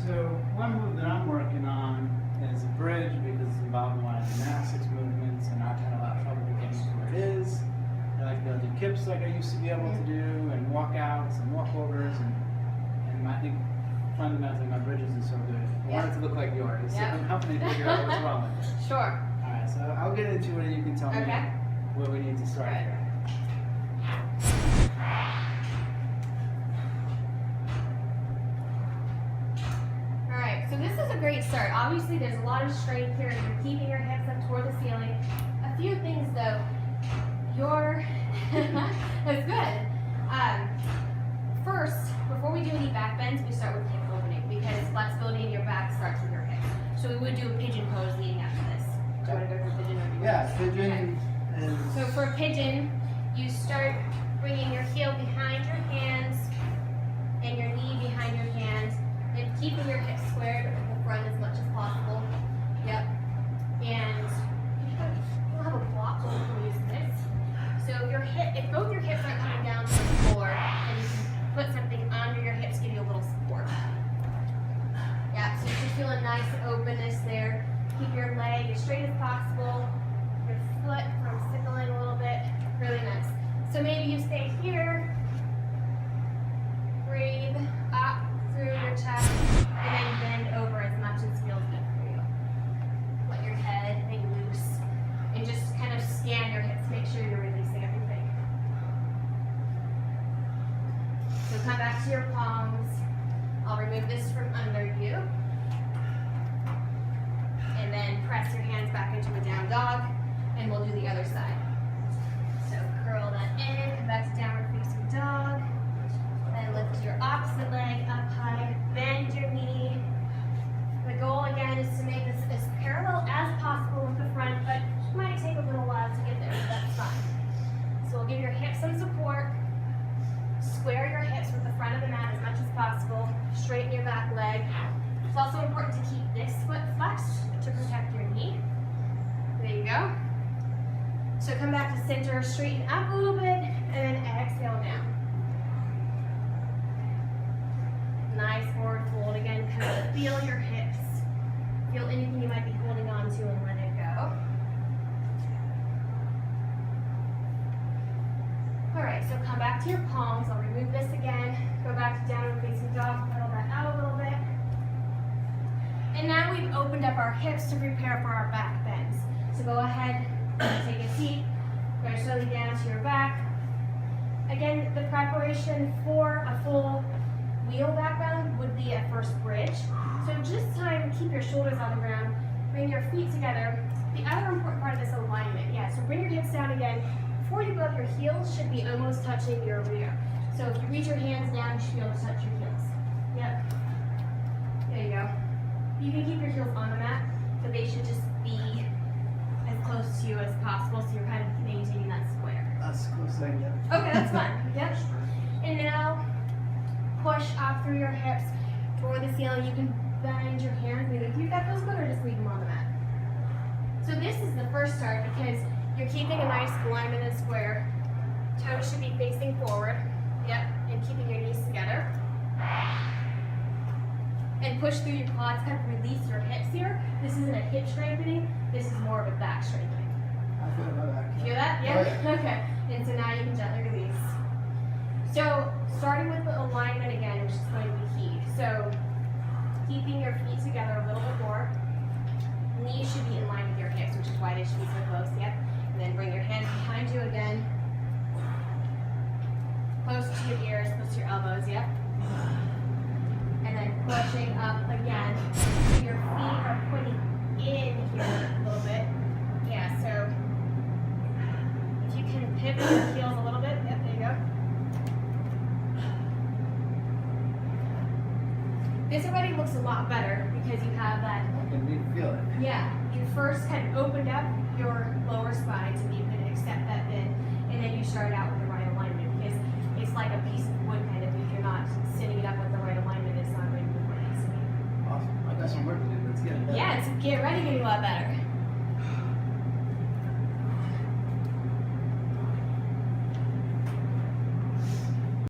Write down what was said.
So one move that I'm working on is a bridge because it's involved in a lot of gymnastics movements and I've had a lot of trouble getting to where it is. I like to be able to do kips like I used to be able to do and walkouts and walkovers and I think fundamentally my bridge isn't so good. I want it to look like yours. So help me figure out what's wrong with it. Sure. Alright, so I'll get into it and you can tell me where we need to start here. So this is a great start. Obviously there's a lot of strength here. You're keeping your hips up toward the ceiling. A few things though. That's good. First, before we do any back bends, we start with hip opening because flexibility in your back starts with your hips. So we would do a pigeon pose leading up to this. Do you want to go for pigeon? Or yeah, pigeon. Okay. So for a pigeon, you start bringing your heel behind your hands and your knee behind your hands. And keeping your hips squared at the front as much as possible. Yep. And you'll have a block when you use this. So if both your hips aren't coming down to the floor, then you can put something under your hips to give you a little support. Yeah, so you should feel a nice openness there. Keep your leg as straight as possible. Your foot from sickling a little bit. Really nice. So maybe you stay here. Breathe up through your chest, and then bend over as much as feels good for you. Let your head hang loose, and just kind of scan your hips, make sure you're releasing everything. So come back to your palms. I'll remove this from under you. And then press your hands back into a down dog, and we'll do the other side. So curl that in, come back to downward facing dog. Then lift your opposite leg up high, bend your knee. The goal again is to make this as parallel as possible with the front, but it might take a little while to get there, but that's fine. So we'll give your hips some support. Square your hips with the front of the mat as much as possible. Straighten your back leg. It's also important to keep this foot flexed to protect your knee. There you go. So come back to center, straighten up a little bit, and then exhale down. Nice forward fold again, kind of feel your hips. Feel anything you might be holding on to and let it go. Alright, so come back to your palms. I'll remove this again. Go back to downward facing dog, pedal that out a little bit. And now we've opened up our hips to prepare for our back bends. So go ahead, take a seat, go slowly down to your back. Again, the preparation for a full wheel back bend would be a first bridge. So just time, keep your shoulders on the ground, bring your feet together. The other important part of this alignment, so bring your hips down again. Before you go up, your heels should be almost touching your rear. So if you reach your hands down, you should be able to touch your heels. Yep. There you go. You can keep your heels on the mat, but they should just be as close to you as possible, so you're kind of maintaining that square. That's close I can get. Okay, that's fine. Yep. And now, push up through your hips toward the ceiling. You can bend your hands. Maybe if you've got those good, or just leave them on the mat. So this is the first start because you're keeping a nice alignment and square. Toes should be facing forward. Yep. And keeping your knees together. And push through your quads. Kind of release your hips here. This isn't a hip strengthening. This is more of a back strengthening. I feel my back. Feel that? Yeah? Oh, yeah. Okay. And so now you can gently release. So starting with the alignment again, which is going to be key. So keeping your feet together a little bit more. Knees should be in line with your hips, which is why they should be so close. Yep. And then bring your hands behind you again. Close to your ears, close to your elbows. Yep. And then pushing up again. So your feet are putting in here a little bit. Yeah, so if you can pivot your heels a little bit. Yep, there you go. This already looks a lot better because you have that. I can feel it. Yeah, you first kind of opened up your lower spine so you could accept that bend, and then you start out with the right alignment because it's like a piece of wood kind of. If you're not sitting it up with the right alignment, it's not going to be where it needs to be. Awesome. I got some work to do. Let's get it done. Yeah, it's get ready to get a lot better.